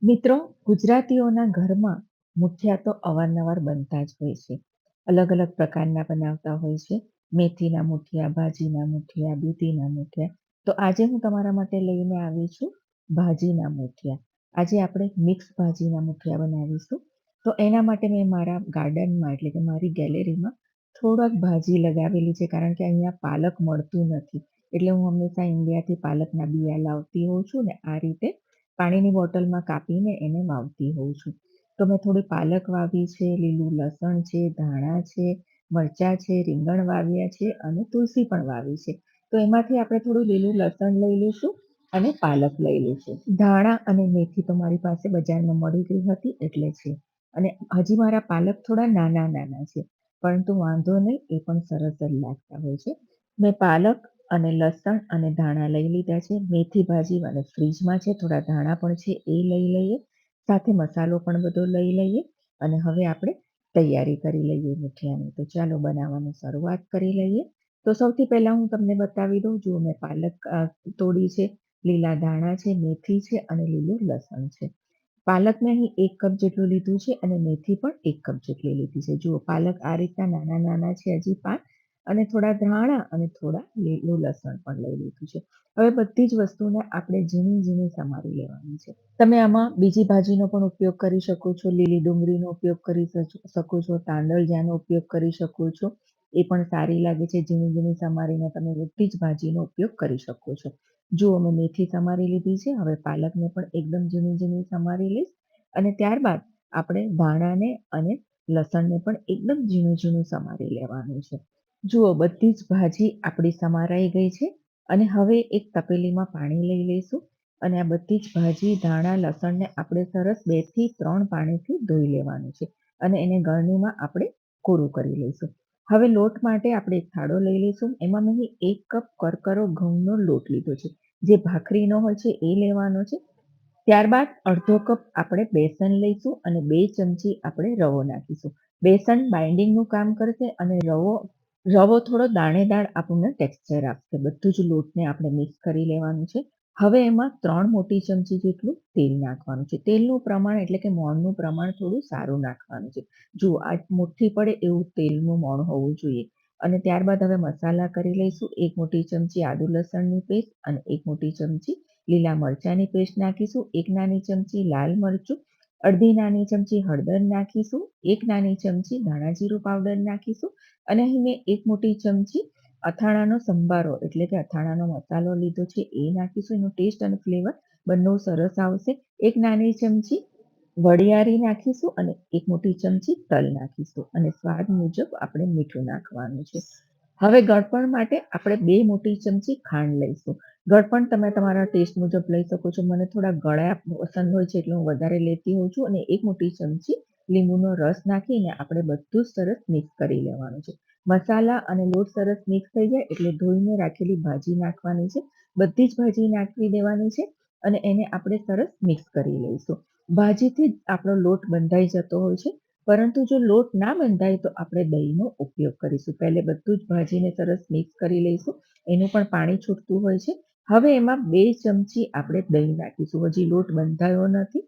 મિત્રો, ગુજરાતીઓના ઘરમાં મુઠિયા તો અવારનવાર બનતા જ હોય છે. અલગ અલગ પ્રકારના બનાવતા હોય છે. મેથીના મુઠિયા, ભાજીના મુઠિયા, દૂધીના મુઠિયા. તો આજે હું તમારા માટે લઈને આવી છું ભાજીના મુઠિયા. આજે આપણે મિક્સ ભાજીના મુઠિયા બનાવીશું. તો એના માટે મેં મારા ગાર્ડનમાં એટલે કે મારી ગેલેરીમાં થોડાક ભાજી લગાવેલી છે કારણ કે અહીંયા પાલક મળતું નથી. એટલે હું હંમેશા ઇન્ડિયાથી પાલકના બિયા લાવતી હોઉં છું ને આ રીતે પાણીની બોટલમાં કાપીને એને વાવતી હોઉં છું. તો મેં થોડી પાલક વાવી છે, લીલું લસણ છે, ધાણા છે, મરચાં છે, રીંગણ વાવ્યા છે અને તુલસી પણ વાવી છે. તો એમાંથી આપણે થોડું લીલું લસણ લઈ લઈશું અને પાલક લઈ લઈશું. ધાણા અને મેથી તો મારી પાસે બજારમાં મળી ગઈ હતી એટલે છે. અને હજી મારા પાલક થોડા નાના નાના છે, પરંતુ વાંધો નહીં, એ પણ સરસ જ લાગતા હોય છે. મેં પાલક અને લસણ અને ધાણા લઈ લીધા છે. મેથી ભાજી અને ફ્રીજમાં છે, થોડા ધાણા પણ છે, એ લઈ લઈએ. સાથે મસાલો પણ બધો લઈ લઈએ અને હવે આપણે તૈયારી કરી લઈએ મુઠિયાની. તો ચાલો બનાવવાની શરૂઆત કરી લઈએ. તો સૌથી પહેલાં હું તમને બતાવી દઉં. જુઓ, મેં પાલક તોડી છે, લીલા ધાણા છે, મેથી છે અને લીલું લસણ છે. પાલક મેં અહીં 1 કપ જેટલું લીધું છે અને મેથી પણ 1 કપ જેટલી લીધી છે. જુઓ, પાલક આ રીતના નાના નાના છે હજી પાન, અને થોડા ધાણા અને થોડા લીલું લસણ પણ લઈ લીધું છે. હવે બધી જ વસ્તુને આપણે ઝીણી ઝીણી સમારી લેવાની છે. તમે આમાં બીજી ભાજીનો પણ ઉપયોગ કરી શકો છો. લીલી ડુંગળીનો ઉપયોગ કરી શકો છો, તાંદળજાનો ઉપયોગ કરી શકો છો. એ પણ સારી લાગે છે. ઝીણી ઝીણી સમારીને તમે બધી જ ભાજીનો ઉપયોગ કરી શકો છો. જુઓ, મેં મેથી સમારી લીધી છે. હવે પાલકને પણ એકદમ ઝીણી ઝીણી સમારી લઈશ અને ત્યારબાદ આપણે ધાણાને અને લસણને પણ એકદમ ઝીણું ઝીણું સમારી લેવાનું છે. જુઓ, બધી જ ભાજી આપણી સમારાઈ ગઈ છે અને હવે એક તપેલીમાં પાણી લઈ લઈશું અને આ બધી જ ભાજી, ધાણા, લસણને આપણે સરસ 2 થી 3 પાણીથી ધોઈ લેવાનું છે અને એને ગળણીમાં આપણે કોરું કરી લઈશું. હવે લોટ માટે આપણે એક થાળો લઈ લઈશું. એમાં મેં 1 કપ કરકરો ઘઉંનો લોટ લીધો છે. જે ભાખરીનો હોય છે એ લેવાનો છે. ત્યારબાદ અડધો કપ આપણે બેસન લઈશું અને 2 ચમચી આપણે રવો નાખીશું. બેસન બાઇન્ડિંગનું કામ કરશે અને રવો થોડો દાણેદાર આપણને ટેક્સચર આપશે. બધું જ લોટને આપણે મિક્સ કરી લેવાનું છે. હવે એમાં 3 મોટી ચમચી જેટલું તેલ નાખવાનું છે. તેલનું પ્રમાણ એટલે કે મોણનું પ્રમાણ થોડું સારું નાખવાનું છે. જુઓ, આ મુઠ્ઠી પડે એવું તેલનું મોણ હોવું જોઈએ. અને ત્યારબાદ હવે મસાલા કરી લઈશું. 1 મોટી ચમચી આદુ લસણની પેસ્ટ અને 1 મોટી ચમચી લીલા મરચાંની પેસ્ટ નાખીશું. 1 નાની ચમચી લાલ મરચું, અડધી નાની ચમચી હળદર નાખીશું. 1 નાની ચમચી ધાણા જીરું પાવડર નાખીશું અને અહીં મેં 1 મોટી ચમચી અથાણાનો સંભારો એટલે કે અથાણાનો મસાલો લીધો છે, એ નાખીશું. એનો ટેસ્ટ અને ફ્લેવર બંને સરસ આવશે. 1 નાની ચમચી વરિયાળી નાખીશું અને 1 મોટી ચમચી તલ નાખીશું અને સ્વાદ મુજબ આપણે મીઠું નાખવાનું છે. હવે ગળપણ માટે આપણે 2 મોટી ચમચી ખાંડ લઈશું. ગળપણ તમે તમારા ટેસ્ટ મુજબ લઈ શકો છો. મને થોડા ગળ્યા પસંદ હોય છે એટલે હું વધારે લેતી હોઉં છું અને 1 મોટી ચમચી લીંબુનો રસ નાખીને આપણે બધું જ સરસ મિક્સ કરી લેવાનું છે. મસાલા અને લોટ સરસ મિક્સ થઈ જાય એટલે ધોઈને રાખેલી ભાજી નાખવાની છે. બધી જ ભાજી નાખી દેવાની છે અને એને આપણે સરસ મિક્સ કરી લઈશું. ભાજીથી જ આપણો લોટ બંધાઈ જતો હોય છે, પરંતુ જો લોટ ના બંધાય તો આપણે દહીંનો ઉપયોગ કરીશું. પહેલે બધું જ ભાજીને સરસ મિક્સ કરી લઈશું. એનું પણ પાણી છૂટતું હોય છે. હવે એમાં 2 ચમચી આપણે દહીં નાખીશું. હજી લોટ બંધાયો નથી.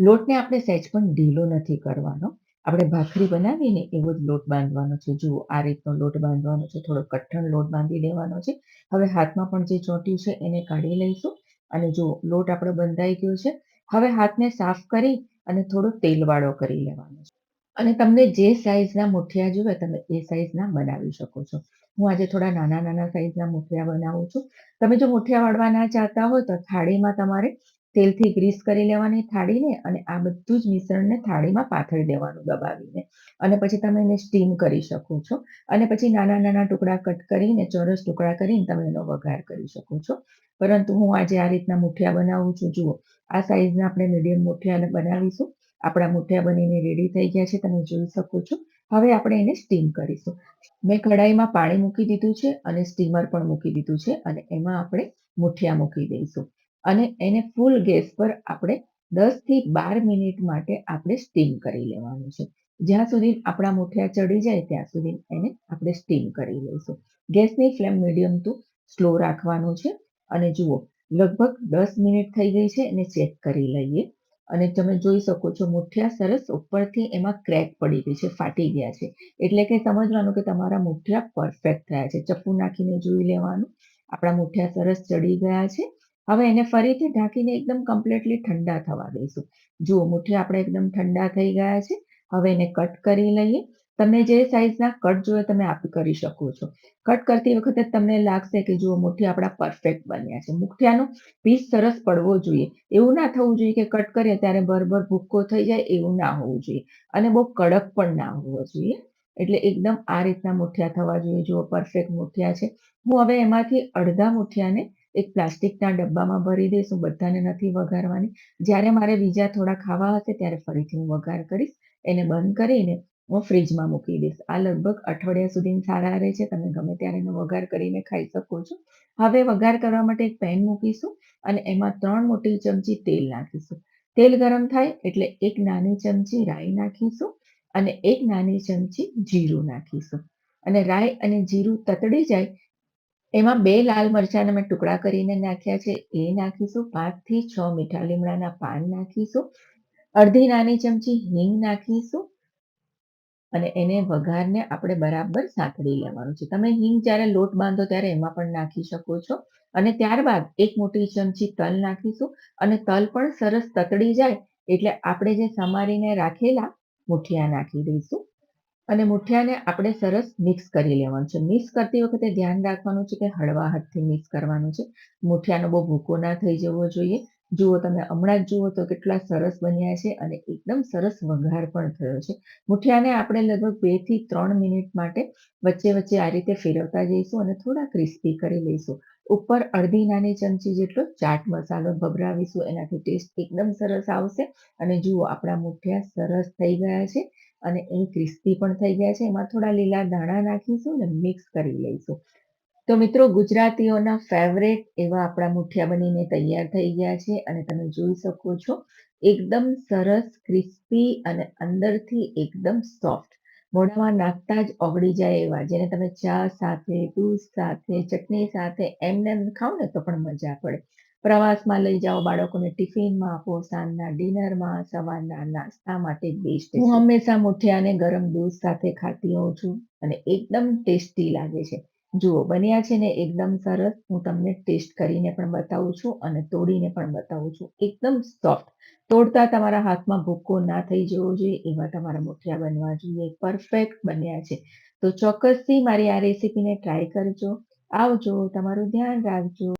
લોટને આપણે સહેજ પણ ઢીલો નથી કરવાનો. આપણે ભાખરી બનાવીને એવો જ લોટ બાંધવાનો છે. જુઓ, આ રીતનો લોટ બાંધવાનો છે. થોડો કઠણ લોટ બાંધી લેવાનો છે. હવે હાથમાં પણ જે ચોંટ્યું છે એને કાઢી લઈશું અને જુઓ, લોટ આપણો બંધાઈ ગયો છે. હવે હાથને સાફ કરી અને થોડો તેલવાળો કરી લેવાનો છે. અને તમને જે સાઈઝના મુઠિયા જોઈએ તમે એ સાઈઝના બનાવી શકો છો. હું આજે થોડા નાના નાના સાઈઝના મુઠિયા બનાવું છું. તમે જો મુઠિયા વાળવા ના ચાહતા હોય તો થાળીમાં તમારે તેલથી ગ્રીસ કરી લેવાની થાળીને અને આ બધું જ મિશ્રણને થાળીમાં પાથરી દેવાનું દબાવીને. અને પછી તમે એને સ્ટીમ કરી શકો છો અને પછી નાના નાના ટુકડા કટ કરીને, ચોરસ ટુકડા કરીને તમે એનો વઘાર કરી શકો છો. પરંતુ હું આજે આ રીતના મુઠિયા બનાવું છું. જુઓ, આ સાઈઝના આપણે મીડિયમ મુઠિયા બનાવીશું. આપણા મુઠિયા બનીને રેડી થઈ ગયા છે, તમે જોઈ શકો છો. હવે આપણે એને સ્ટીમ કરીશું. મેં કઢાઈમાં પાણી મૂકી દીધું છે અને સ્ટીમર પણ મૂકી દીધું છે અને એમાં આપણે મુઠિયા મૂકી દઈશું અને એને ફૂલ ગેસ પર આપણે 10 થી 12 મિનિટ માટે આપણે સ્ટીમ કરી લેવાનું છે. જ્યાં સુધી આપણા મુઠિયા ચડી જાય ત્યાં સુધી એને આપણે સ્ટીમ કરી લઈશું. ગેસની ફ્લેમ મીડિયમ ટુ સ્લો રાખવાનું છે અને જુઓ, લગભગ 10 મિનિટ થઈ ગઈ છે. એને ચેક કરી લઈએ અને તમે જોઈ શકો છો મુઠિયા સરસ ઉપરથી એમાં ક્રેક પડી ગઈ છે, ફાટી ગયા છે. એટલે કે સમજવાનું કે તમારા મુઠિયા પરફેક્ટ થયા છે. ચપ્પુ નાખીને જોઈ લેવાનું. આપણા મુઠિયા સરસ ચડી ગયા છે. હવે એને ફરીથી ઢાંકીને એકદમ કમ્પ્લીટલી ઠંડા થવા દઈશું. જુઓ મુઠિયા આપણે એકદમ ઠંડા થઈ ગયા છે. હવે એને કટ કરી લઈએ. તમને જે સાઈઝના કટ જોઈએ તમે કરી શકો છો. કટ કરતી વખતે તમને લાગશે કે જુઓ મુઠિયા આપણા પરફેક્ટ બન્યા છે. મુઠિયાનો પીસ સરસ પડવો જોઈએ. એવું ના થવું જોઈએ કે કટ કરીએ ત્યારે ભરભર ભૂક્કો થઈ જાય, એવું ના હોવું જોઈએ. અને બહુ કડક પણ ના હોવો જોઈએ. એટલે એકદમ આ રીતના મુઠિયા થવા જોઈએ. જુઓ પરફેક્ટ મુઠિયા છે. હું હવે એમાંથી અડધા મુઠિયાને એક પ્લાસ્ટિકના ડબ્બામાં ભરી દઈશ. હું બધાને નથી વઘારવાની. જ્યારે મારે બીજા થોડા ખાવા હશે ત્યારે ફરીથી હું વઘાર કરીશ. એને બંધ કરીને હું ફ્રીજમાં મૂકી દઈશ. આ લગભગ અઠવાડિયા સુધી સારા રહે છે. તમે ગમે ત્યારે એનો વઘાર કરીને ખાઈ શકો છો. હવે વઘાર કરવા માટે એક પેન મૂકીશું અને એમાં 3 મોટી ચમચી તેલ નાખીશું. તેલ ગરમ થાય એટલે એક નાની ચમચી રાઈ નાખીશું અને એક નાની ચમચી જીરું નાખીશું. અને રાઈ અને જીરું તતડી જાય એમાં 2 લાલ મરચાંના મેં ટુકડા કરીને નાખ્યા છે, એ નાખીશું. 5 થી 6 મીઠા લીમડાના પાન નાખીશું. અડધી નાની ચમચી હિંગ નાખીશું અને એને વઘારને આપણે બરાબર સાંતળી લેવાનું છે. તમે હિંગ જ્યારે લોટ બાંધો ત્યારે એમાં પણ નાખી શકો છો. અને ત્યારબાદ એક મોટી ચમચી તલ નાખીશું અને તલ પણ સરસ તતડી જાય એટલે આપણે જે સમારીને રાખેલા મુઠિયા નાખી દઈશું. અને મુઠિયાને આપણે સરસ મિક્સ કરી લેવાનું છે. મિક્સ કરતી વખતે ધ્યાન રાખવાનું છે કે હળવા હાથથી મિક્સ કરવાનું છે. મુઠિયાનો બહુ ભૂકો ના થઈ જવો જોઈએ. જુઓ તમે હમણાં જ જુઓ તો કેટલા સરસ બન્યા છે અને એકદમ સરસ વઘાર પણ થયો છે. મુઠિયાને આપણે લગભગ 2 થી 3 મિનિટ માટે વચ્ચે વચ્ચે આ રીતે ફેરવતા જઈશું અને થોડા ક્રિસ્પી કરી લઈશું. ઉપર અડધી નાની ચમચી જેટલો ચાટ મસાલો ભભરાવીશું. એનાથી ટેસ્ટ એકદમ સરસ આવશે. અને જુઓ આપણા મુઠિયા સરસ થઈ ગયા છે અને એ ક્રિસ્પી પણ થઈ ગયા છે. એમાં થોડા લીલા દાણા નાખીશું અને મિક્સ કરી લઈશું. તો મિત્રો ગુજરાતીઓના ફેવરેટ એવા આપણા મુઠિયા બનીને તૈયાર થઈ ગયા છે અને તમે જોઈ શકો છો એકદમ સરસ ક્રિસ્પી અને અંદરથી એકદમ સોફ્ટ. મોઢામાં નાખતા જ ઓગળી જાય એવા, જેને તમે ચા સાથે, દૂધ સાથે, ચટણી સાથે એમને એમ ખાઓ ને તો પણ મજા પડે. પ્રવાસમાં લઈ જાઓ, બાળકોને ટિફિનમાં આપો, સાંજના ડિનરમાં, સવારના નાસ્તા માટે બેસ્ટ છે. હું હંમેશા મુઠિયાને ગરમ દૂધ સાથે ખાતી હોઉં છું અને એકદમ ટેસ્ટી લાગે છે. જુઓ બન્યા છે ને એકદમ સરસ. હું તમને ટેસ્ટ કરીને પણ બતાવું છું અને તોડીને પણ બતાવું છું. એકદમ સોફ્ટ. તોડતા તમારા હાથમાં ભૂકો ના થઈ જવો જોઈએ એવા તમારા મુઠિયા બનવા જોઈએ. પરફેક્ટ બન્યા છે. તો ચોક્કસથી મારી આ રેસીપીને ટ્રાય કરજો. આવજો. તમારું ધ્યાન રાખજો.